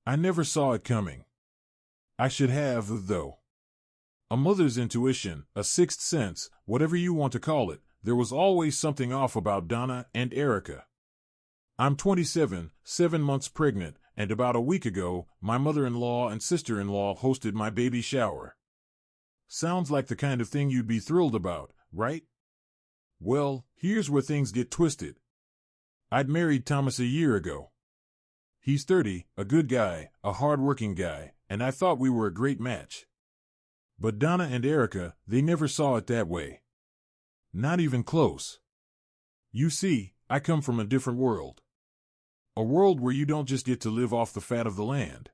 I never saw it coming. I should have, though. A mother's intuition, a sixth sense, whatever you want to call it, there was always something off about Donna and Erica. I'm 27, 7 months pregnant, and about a week ago, my mother-in-law and sister-in-law hosted my baby shower. Sounds like the kind of thing you'd be thrilled about, right? Well, here's where things get twisted. I'd married Thomas a year ago. He's 30, a good guy, a hard-working guy, and I thought we were a great match. But Donna and Erica, they never saw it that way. Not even close. You see, I come from a different world. A world where you don't just get to live off the fat of the land.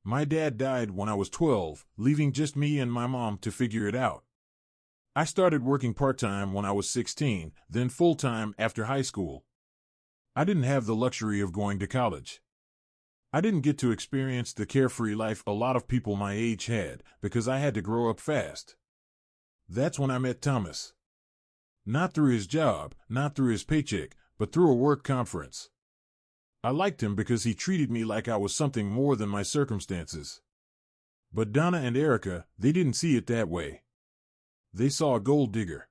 My dad died when I was 12, leaving just me and my mom to figure it out. I started working part-time when I was 16, then full-time after high school. I didn't have the luxury of going to college. I didn't get to experience the carefree life a lot of people my age had, because I had to grow up fast. That's when I met Thomas. Not through his job, not through his paycheck, but through a work conference. I liked him because he treated me like I was something more than my circumstances. But Donna and Erica, they didn't see it that way. They saw a gold digger.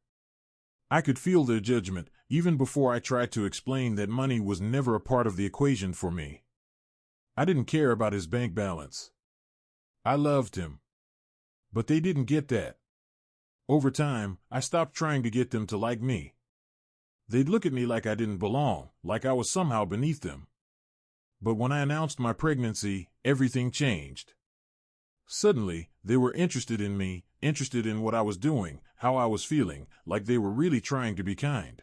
I could feel their judgment, even before I tried to explain that money was never a part of the equation for me. I didn't care about his bank balance. I loved him. But they didn't get that. Over time, I stopped trying to get them to like me. They'd look at me like I didn't belong, like I was somehow beneath them. But when I announced my pregnancy, everything changed. Suddenly, they were interested in me, interested in what I was doing, how I was feeling, like they were really trying to be kind.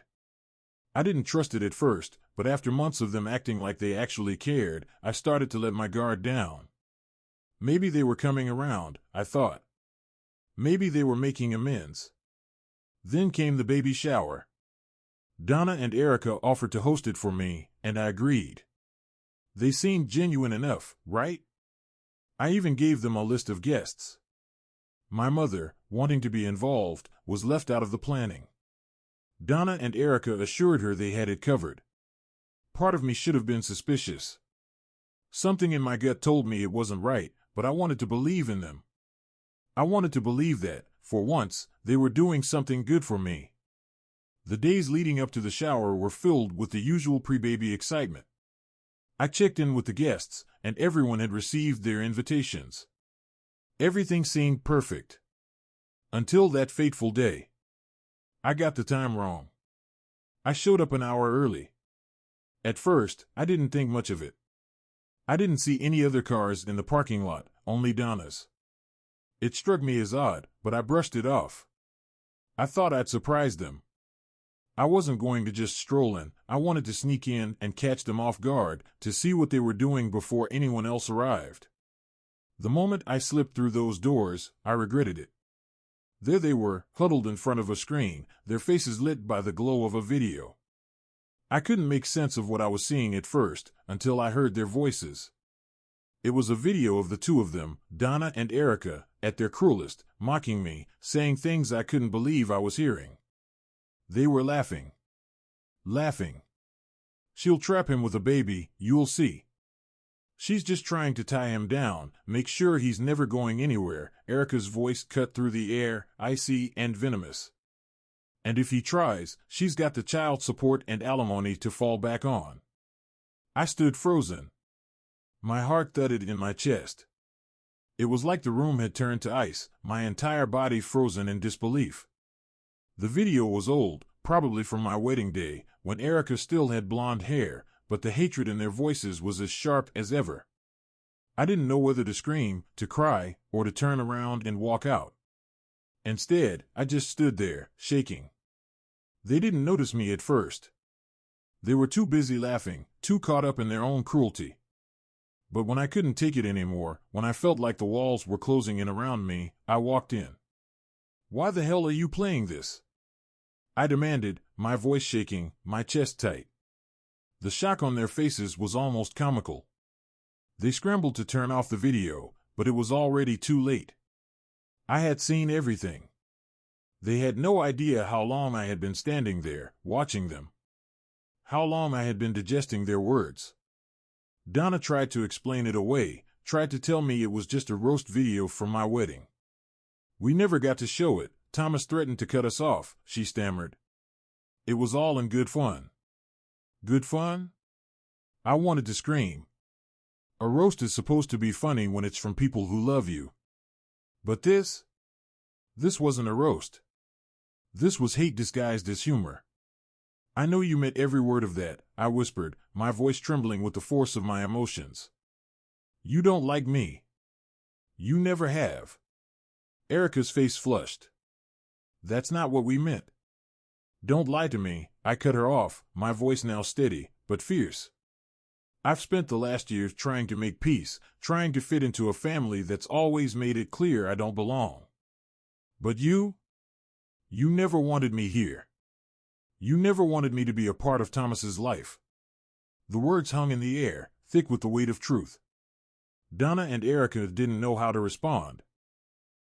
I didn't trust it at first, but after months of them acting like they actually cared, I started to let my guard down. Maybe they were coming around, I thought. Maybe they were making amends. Then came the baby shower. Donna and Erica offered to host it for me, and I agreed. They seemed genuine enough, right? I even gave them a list of guests. My mother, wanting to be involved, was left out of the planning. Donna and Erica assured her they had it covered. Part of me should have been suspicious. Something in my gut told me it wasn't right, but I wanted to believe in them. I wanted to believe that, for once, they were doing something good for me. The days leading up to the shower were filled with the usual pre-baby excitement. I checked in with the guests, and everyone had received their invitations. Everything seemed perfect. Until that fateful day. I got the time wrong. I showed up an hour early. At first, I didn't think much of it. I didn't see any other cars in the parking lot, only Donna's. It struck me as odd, but I brushed it off. I thought I'd surprise them. I wasn't going to just stroll in. I wanted to sneak in and catch them off guard, to see what they were doing before anyone else arrived. The moment I slipped through those doors, I regretted it. There they were, huddled in front of a screen, their faces lit by the glow of a video. I couldn't make sense of what I was seeing at first, until I heard their voices. It was a video of the two of them, Donna and Erica, at their cruelest, mocking me, saying things I couldn't believe I was hearing. They were laughing. Laughing. She'll trap him with a baby, you'll see. She's just trying to tie him down, make sure he's never going anywhere. Erica's voice cut through the air, icy and venomous. And if he tries, she's got the child support and alimony to fall back on. I stood frozen. My heart thudded in my chest. It was like the room had turned to ice, my entire body frozen in disbelief. The video was old, probably from my wedding day, when Erica still had blonde hair, but the hatred in their voices was as sharp as ever. I didn't know whether to scream, to cry, or to turn around and walk out. Instead, I just stood there, shaking. They didn't notice me at first. They were too busy laughing, too caught up in their own cruelty. But when I couldn't take it anymore, when I felt like the walls were closing in around me, I walked in. "Why the hell are you playing this?" I demanded, my voice shaking, my chest tight. The shock on their faces was almost comical. They scrambled to turn off the video, but it was already too late. I had seen everything. They had no idea how long I had been standing there, watching them. How long I had been digesting their words. Donna tried to explain it away, tried to tell me it was just a roast video from my wedding. We never got to show it. Thomas threatened to cut us off, she stammered. It was all in good fun. Good fun? I wanted to scream. A roast is supposed to be funny when it's from people who love you. But this wasn't a roast. This was hate disguised as humor. I know you meant every word of that, I whispered, my voice trembling with the force of my emotions. You don't like me. You never have. Erica's face flushed. That's not what we meant. Don't lie to me, I cut her off, my voice now steady, but fierce. I've spent the last years trying to make peace, trying to fit into a family that's always made it clear I don't belong. But you never wanted me here. You never wanted me to be a part of Thomas's life. The words hung in the air, thick with the weight of truth. Donna and Erica didn't know how to respond.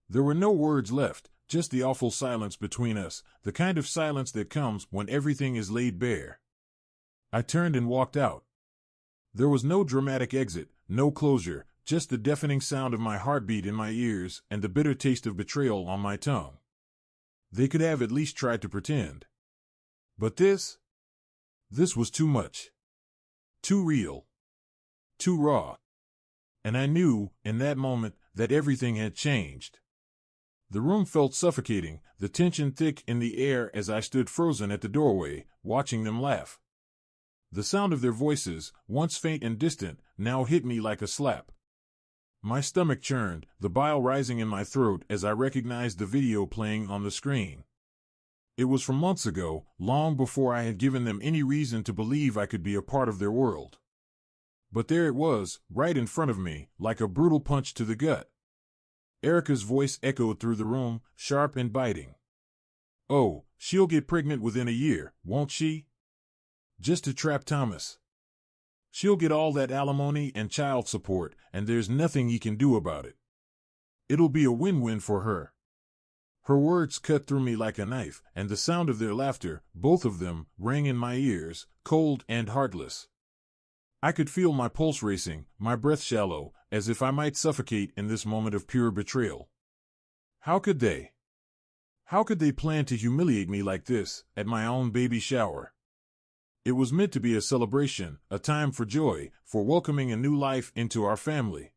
There were no words left, just the awful silence between us, the kind of silence that comes when everything is laid bare. I turned and walked out. There was no dramatic exit, no closure, just the deafening sound of my heartbeat in my ears and the bitter taste of betrayal on my tongue. They could have at least tried to pretend. But this was too much. Too real. Too raw. And I knew, in that moment, that everything had changed. The room felt suffocating, the tension thick in the air as I stood frozen at the doorway, watching them laugh. The sound of their voices, once faint and distant, now hit me like a slap. My stomach churned, the bile rising in my throat as I recognized the video playing on the screen. It was from months ago, long before I had given them any reason to believe I could be a part of their world. But there it was, right in front of me, like a brutal punch to the gut. Erica's voice echoed through the room, sharp and biting. Oh, she'll get pregnant within a year, won't she? Just to trap Thomas. She'll get all that alimony and child support, and there's nothing he can do about it. It'll be a win-win for her. Her words cut through me like a knife, and the sound of their laughter, both of them, rang in my ears, cold and heartless. I could feel my pulse racing, my breath shallow, as if I might suffocate in this moment of pure betrayal. How could they? How could they plan to humiliate me like this, at my own baby shower? It was meant to be a celebration, a time for joy, for welcoming a new life into our family.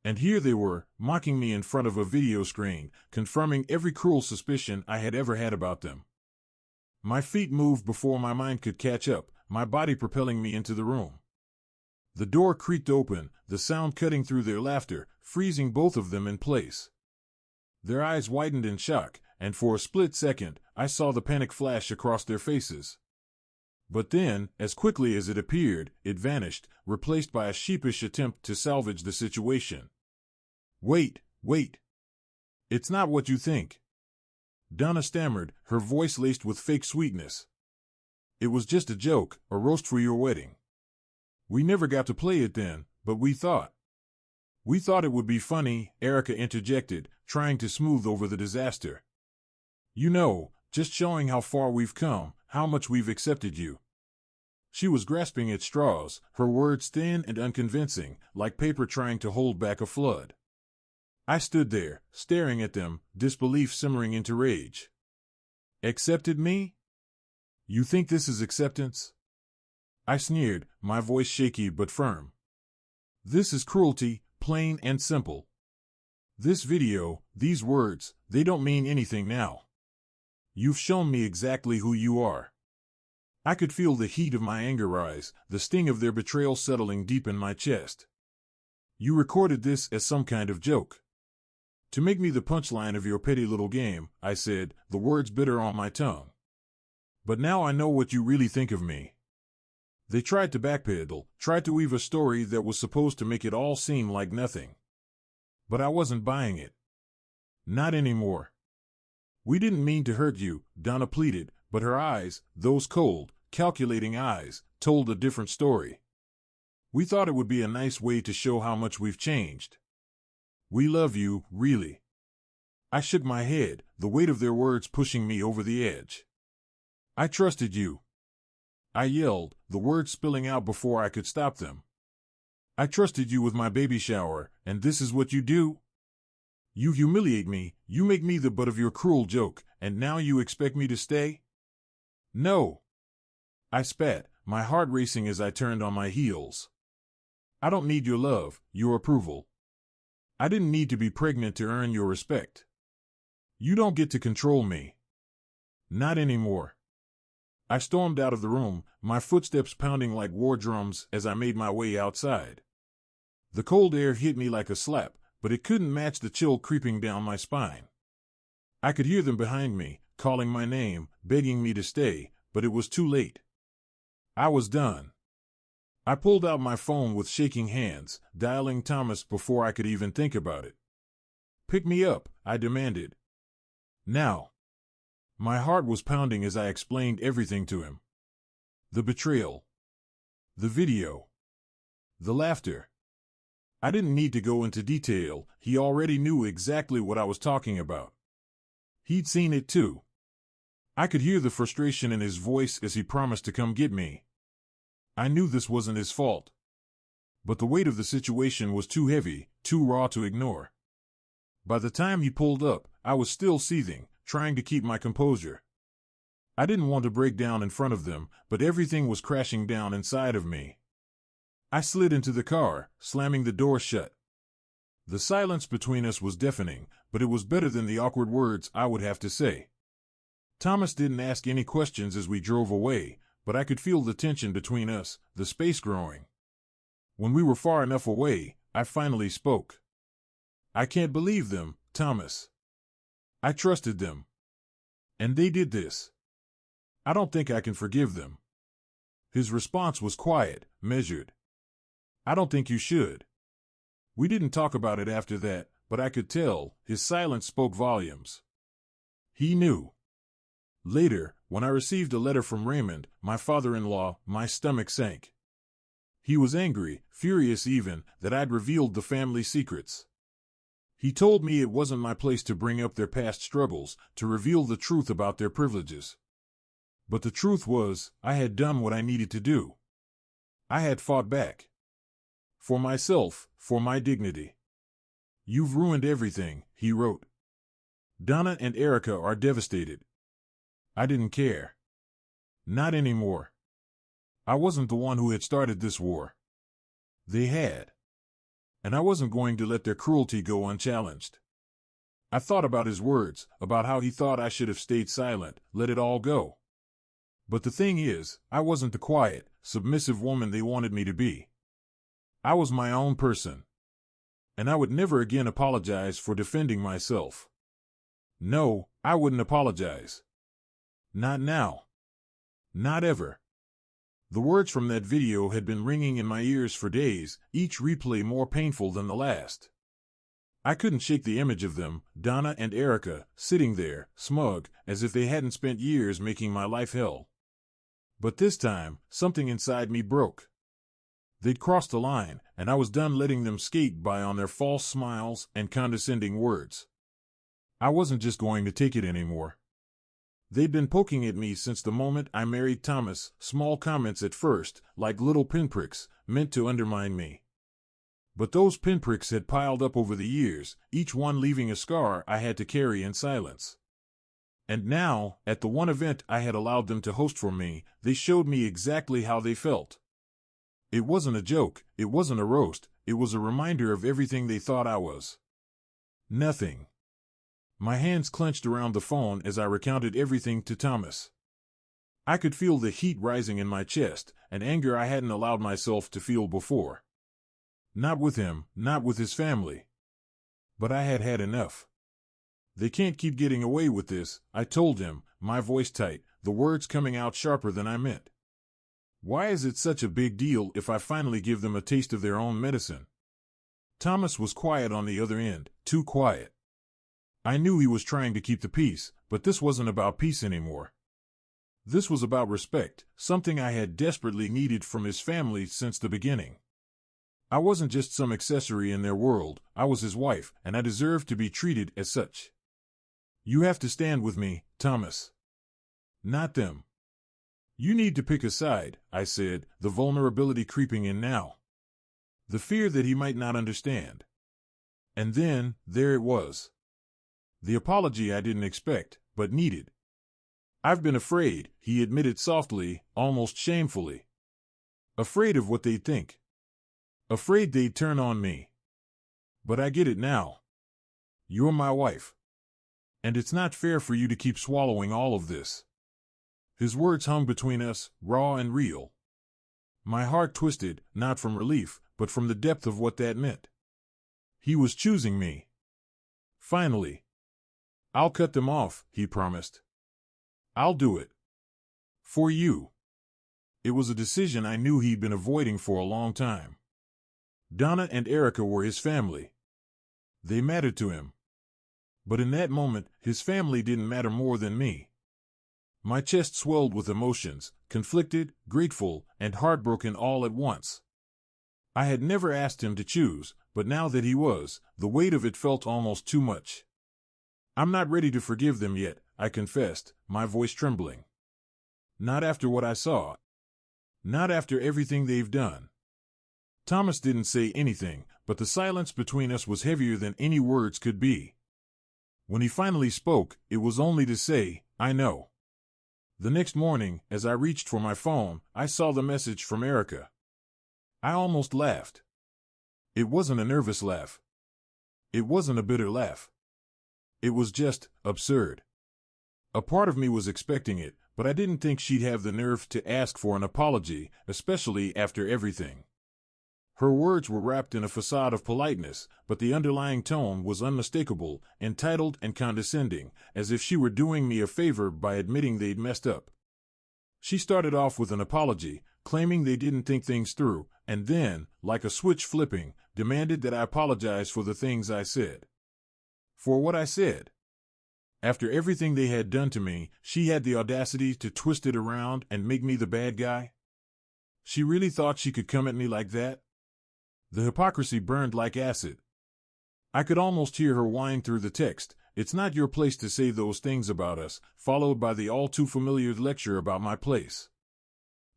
And here they were, mocking me in front of a video screen, confirming every cruel suspicion I had ever had about them. My feet moved before my mind could catch up, my body propelling me into the room. The door creaked open, the sound cutting through their laughter, freezing both of them in place. Their eyes widened in shock, and for a split second, I saw the panic flash across their faces. But then, as quickly as it appeared, it vanished, replaced by a sheepish attempt to salvage the situation. Wait. It's not what you think. Donna stammered, her voice laced with fake sweetness. It was just a joke, a roast for your wedding. We never got to play it then, but we thought it would be funny, Erica interjected, trying to smooth over the disaster. You know, just showing how far we've come, how much we've accepted you. She was grasping at straws, her words thin and unconvincing, like paper trying to hold back a flood. I stood there, staring at them, disbelief simmering into rage. Accepted me? You think this is acceptance? I sneered, my voice shaky but firm. This is cruelty, plain and simple. This video, these words, they don't mean anything now. You've shown me exactly who you are. I could feel the heat of my anger rise, the sting of their betrayal settling deep in my chest. You recorded this as some kind of joke. To make me the punchline of your petty little game, I said, the words bitter on my tongue. But now I know what you really think of me. They tried to backpedal, tried to weave a story that was supposed to make it all seem like nothing. But I wasn't buying it. Not anymore. We didn't mean to hurt you, Donna pleaded, but her eyes, those cold, calculating eyes, told a different story. We thought it would be a nice way to show how much we've changed. We love you, really. I shook my head, the weight of their words pushing me over the edge. I trusted you. I yelled, the words spilling out before I could stop them. I trusted you with my baby shower, and this is what you do? You humiliate me, you make me the butt of your cruel joke, and now you expect me to stay? No. I spat, my heart racing as I turned on my heels. I don't need your love, your approval. I didn't need to be pregnant to earn your respect. You don't get to control me. Not anymore. I stormed out of the room, my footsteps pounding like war drums as I made my way outside. The cold air hit me like a slap, but it couldn't match the chill creeping down my spine. I could hear them behind me, calling my name, begging me to stay, but it was too late. I was done. I pulled out my phone with shaking hands, dialing Thomas before I could even think about it. Pick me up, I demanded. Now. My heart was pounding as I explained everything to him. The betrayal. The video. The laughter. I didn't need to go into detail, he already knew exactly what I was talking about. He'd seen it too. I could hear the frustration in his voice as he promised to come get me. I knew this wasn't his fault. But the weight of the situation was too heavy, too raw to ignore. By the time he pulled up, I was still seething, trying to keep my composure. I didn't want to break down in front of them, but everything was crashing down inside of me. I slid into the car, slamming the door shut. The silence between us was deafening, but it was better than the awkward words I would have to say. Thomas didn't ask any questions as we drove away, but I could feel the tension between us, the space growing. When we were far enough away, I finally spoke. I can't believe them, Thomas. I trusted them. And they did this. I don't think I can forgive them. His response was quiet, measured. I don't think you should. We didn't talk about it after that, but I could tell, his silence spoke volumes. He knew. Later, when I received a letter from Raymond, my father-in-law, my stomach sank. He was angry, furious even, that I'd revealed the family secrets. He told me it wasn't my place to bring up their past struggles, to reveal the truth about their privileges. But the truth was, I had done what I needed to do. I had fought back. For myself, for my dignity. You've ruined everything, he wrote. Donna and Erica are devastated. I didn't care. Not anymore. I wasn't the one who had started this war. They had. And I wasn't going to let their cruelty go unchallenged. I thought about his words, about how he thought I should have stayed silent, let it all go. But the thing is, I wasn't the quiet, submissive woman they wanted me to be. I was my own person. And I would never again apologize for defending myself. No, I wouldn't apologize. Not now. Not ever. The words from that video had been ringing in my ears for days, each replay more painful than the last. I couldn't shake the image of them, Donna and Erica, sitting there, smug, as if they hadn't spent years making my life hell. But this time, something inside me broke. They'd crossed the line, and I was done letting them skate by on their false smiles and condescending words. I wasn't just going to take it anymore. They'd been poking at me since the moment I married Thomas, small comments at first, like little pinpricks, meant to undermine me. But those pinpricks had piled up over the years, each one leaving a scar I had to carry in silence. And now, at the one event I had allowed them to host for me, they showed me exactly how they felt. It wasn't a joke, it wasn't a roast, it was a reminder of everything they thought I was. Nothing. My hands clenched around the phone as I recounted everything to Thomas. I could feel the heat rising in my chest, an anger I hadn't allowed myself to feel before. Not with him, not with his family. But I had had enough. They can't keep getting away with this, I told him, my voice tight, the words coming out sharper than I meant. Why is it such a big deal if I finally give them a taste of their own medicine? Thomas was quiet on the other end, too quiet. I knew he was trying to keep the peace, but this wasn't about peace anymore. This was about respect, something I had desperately needed from his family since the beginning. I wasn't just some accessory in their world, I was his wife, and I deserved to be treated as such. You have to stand with me, Thomas. Not them. You need to pick a side, I said, the vulnerability creeping in now. the fear that he might not understand. And then, there it was. The apology I didn't expect, but needed. I've been afraid, he admitted softly, almost shamefully. Afraid of what they'd think. Afraid they'd turn on me. But I get it now. You're my wife. And it's not fair for you to keep swallowing all of this. His words hung between us, raw and real. My heart twisted, not from relief, but from the depth of what that meant. He was choosing me. Finally. I'll cut them off, he promised. I'll do it. For you. It was a decision I knew he'd been avoiding for a long time. Donna and Erica were his family. They mattered to him. But in that moment, his family didn't matter more than me. My chest swelled with emotions, conflicted, grateful, and heartbroken all at once. I had never asked him to choose, but now that he was, the weight of it felt almost too much. I'm not ready to forgive them yet, I confessed, my voice trembling. Not after what I saw. Not after everything they've done. Thomas didn't say anything, but the silence between us was heavier than any words could be. When he finally spoke, it was only to say, I know. The next morning, as I reached for my phone, I saw the message from Erica. I almost laughed. It wasn't a nervous laugh. It wasn't a bitter laugh. It was just absurd. A part of me was expecting it, but I didn't think she'd have the nerve to ask for an apology, especially after everything. Her words were wrapped in a facade of politeness, but the underlying tone was unmistakable, entitled and condescending, as if she were doing me a favor by admitting they'd messed up. She started off with an apology, claiming they didn't think things through, and then, like a switch flipping, demanded that I apologize for the things I said. For what I said. After everything they had done to me, she had the audacity to twist it around and make me the bad guy? She really thought she could come at me like that? The hypocrisy burned like acid. I could almost hear her whine through the text, "It's not your place to say those things about us," followed by the all-too-familiar lecture about my place.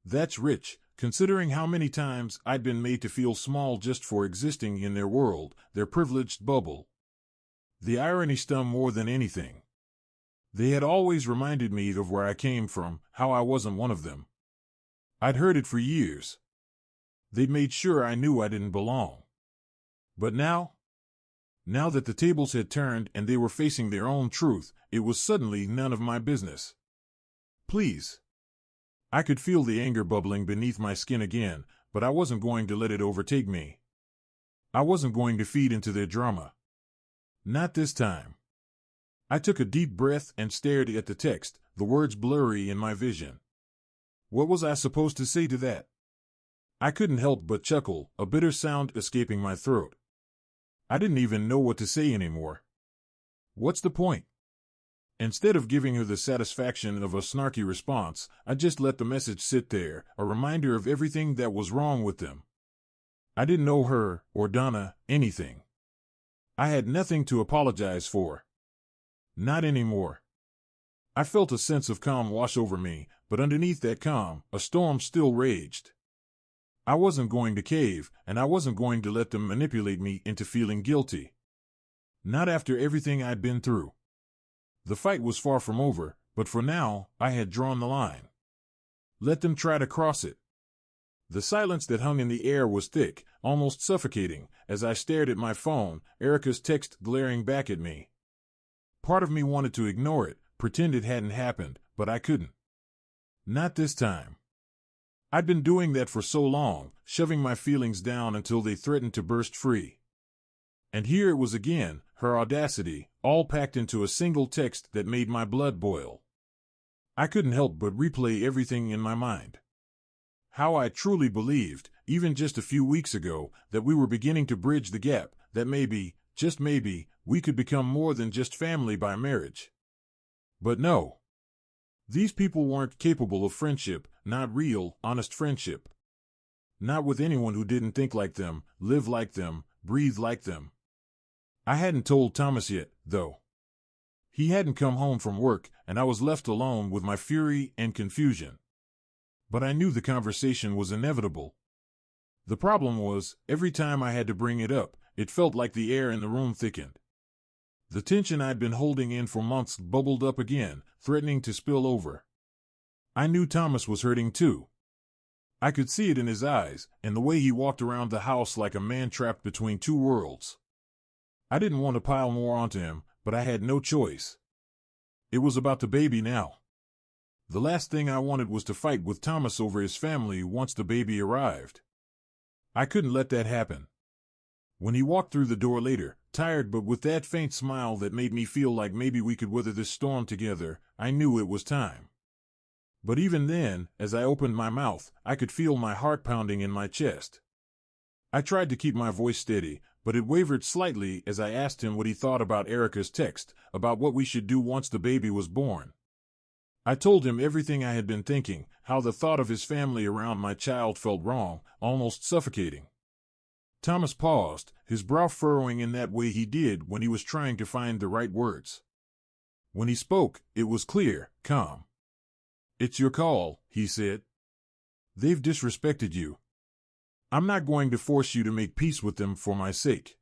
That's rich, considering how many times I'd been made to feel small just for existing in their world, their privileged bubble. The irony stung more than anything. They had always reminded me of where I came from, how I wasn't one of them. I'd heard it for years. They'd made sure I knew I didn't belong. But now that the tables had turned and they were facing their own truth, it was suddenly none of my business. Please. I could feel the anger bubbling beneath my skin again, but I wasn't going to let it overtake me. I wasn't going to feed into their drama. Not this time. I took a deep breath and stared at the text, the words blurry in my vision. What was I supposed to say to that? I couldn't help but chuckle, a bitter sound escaping my throat. I didn't even know what to say anymore. What's the point? Instead of giving her the satisfaction of a snarky response, I just let the message sit there, a reminder of everything that was wrong with them. I didn't owe her, or Donna, anything. I had nothing to apologize for. Not anymore. I felt a sense of calm wash over me, but underneath that calm, a storm still raged. I wasn't going to cave, and I wasn't going to let them manipulate me into feeling guilty. Not after everything I'd been through. The fight was far from over, but for now, I had drawn the line. Let them try to cross it. The silence that hung in the air was thick, almost suffocating, as I stared at my phone, Erica's text glaring back at me. Part of me wanted to ignore it, pretend it hadn't happened, but I couldn't. Not this time. I'd been doing that for so long, shoving my feelings down until they threatened to burst free. And here it was again, her audacity, all packed into a single text that made my blood boil. I couldn't help but replay everything in my mind. How I truly believed, even just a few weeks ago, that we were beginning to bridge the gap, that maybe, just maybe, we could become more than just family by marriage. But no. These people weren't capable of friendship, not real, honest friendship. Not with anyone who didn't think like them, live like them, breathe like them. I hadn't told Thomas yet, though. He hadn't come home from work, and I was left alone with my fury and confusion. But I knew the conversation was inevitable. The problem was, every time I had to bring it up, it felt like the air in the room thickened. The tension I'd been holding in for months bubbled up again, threatening to spill over. I knew Thomas was hurting too. I could see it in his eyes, and the way he walked around the house like a man trapped between two worlds. I didn't want to pile more onto him, but I had no choice. It was about the baby now. The last thing I wanted was to fight with Thomas over his family once the baby arrived. I couldn't let that happen. When he walked through the door later, tired but with that faint smile that made me feel like maybe we could weather this storm together, I knew it was time. But even then, as I opened my mouth, I could feel my heart pounding in my chest. I tried to keep my voice steady, but it wavered slightly as I asked him what he thought about Erica's text, about what we should do once the baby was born. I told him everything I had been thinking, how the thought of his family around my child felt wrong, almost suffocating. Thomas paused, his brow furrowing in that way he did when he was trying to find the right words. When he spoke, it was clear, calm. "It's your call," he said. "They've disrespected you. I'm not going to force you to make peace with them for my sake.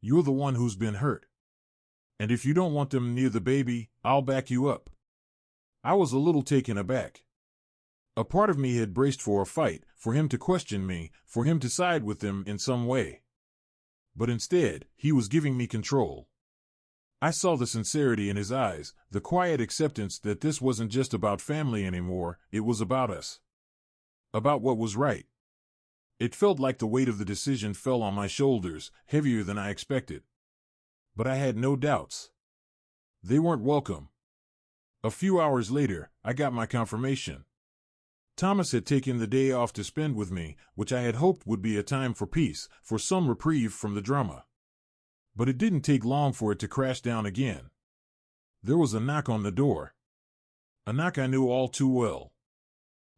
You're the one who's been hurt. And if you don't want them near the baby, I'll back you up." I was a little taken aback. A part of me had braced for a fight, for him to question me, for him to side with them in some way. But instead, he was giving me control. I saw the sincerity in his eyes, the quiet acceptance that this wasn't just about family anymore, it was about us. About what was right. It felt like the weight of the decision fell on my shoulders, heavier than I expected. But I had no doubts. They weren't welcome. A few hours later, I got my confirmation. Thomas had taken the day off to spend with me, which I had hoped would be a time for peace, for some reprieve from the drama. But it didn't take long for it to crash down again. There was a knock on the door. A knock I knew all too well.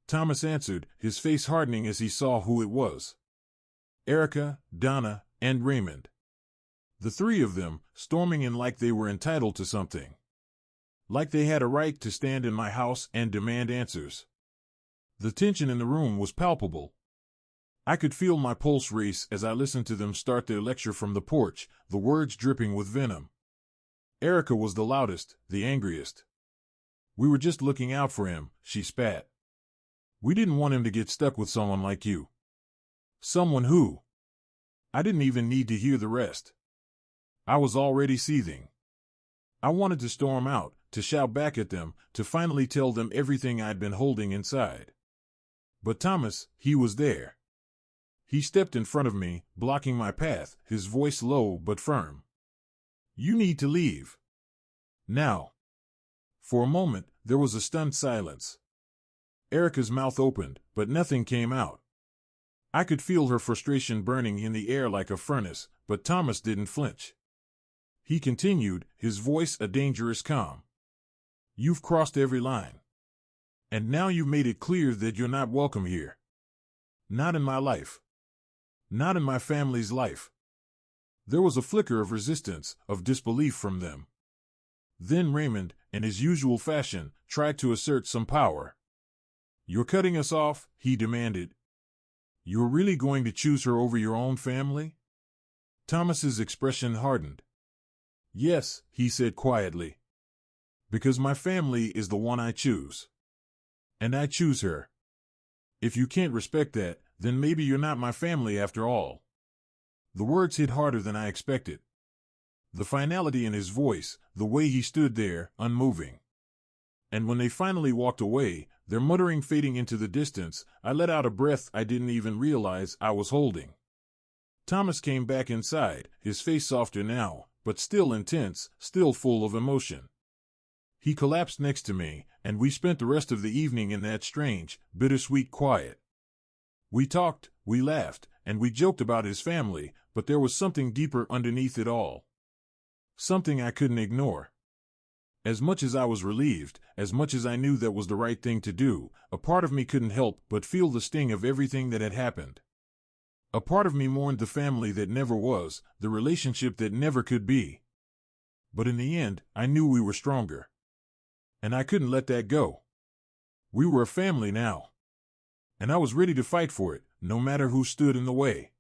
Thomas answered, his face hardening as he saw who it was. Erica, Donna, and Raymond. The three of them, storming in like they were entitled to something. Like they had a right to stand in my house and demand answers. The tension in the room was palpable. I could feel my pulse race as I listened to them start their lecture from the porch, the words dripping with venom. Erica was the loudest, the angriest. "We were just looking out for him," she spat. "We didn't want him to get stuck with someone like you." "Someone who?" I didn't even need to hear the rest. I was already seething. I wanted to storm out, to shout back at them, to finally tell them everything I'd been holding inside. But Thomas, he was there. He stepped in front of me, blocking my path, his voice low but firm. "You need to leave. Now." For a moment, there was a stunned silence. Erica's mouth opened, but nothing came out. I could feel her frustration burning in the air like a furnace, but Thomas didn't flinch. He continued, his voice a dangerous calm. "You've crossed every line. And now you've made it clear that you're not welcome here. Not in my life. Not in my family's life." There was a flicker of resistance, of disbelief from them. Then Raymond, in his usual fashion, tried to assert some power. "You're cutting us off?" he demanded. "You're really going to choose her over your own family?" Thomas's expression hardened. "Yes," he said quietly. "Because my family is the one I choose. And I choose her. If you can't respect that, then maybe you're not my family after all." The words hit harder than I expected. The finality in his voice, the way he stood there, unmoving. And when they finally walked away, their muttering fading into the distance, I let out a breath I didn't even realize I was holding. Thomas came back inside, his face softer now, but still intense, still full of emotion. He collapsed next to me, and we spent the rest of the evening in that strange, bittersweet quiet. We talked, we laughed, and we joked about his family, but there was something deeper underneath it all. Something I couldn't ignore. As much as I was relieved, as much as I knew that was the right thing to do, a part of me couldn't help but feel the sting of everything that had happened. A part of me mourned the family that never was, the relationship that never could be. But in the end, I knew we were stronger. And I couldn't let that go. We were a family now. And I was ready to fight for it, no matter who stood in the way.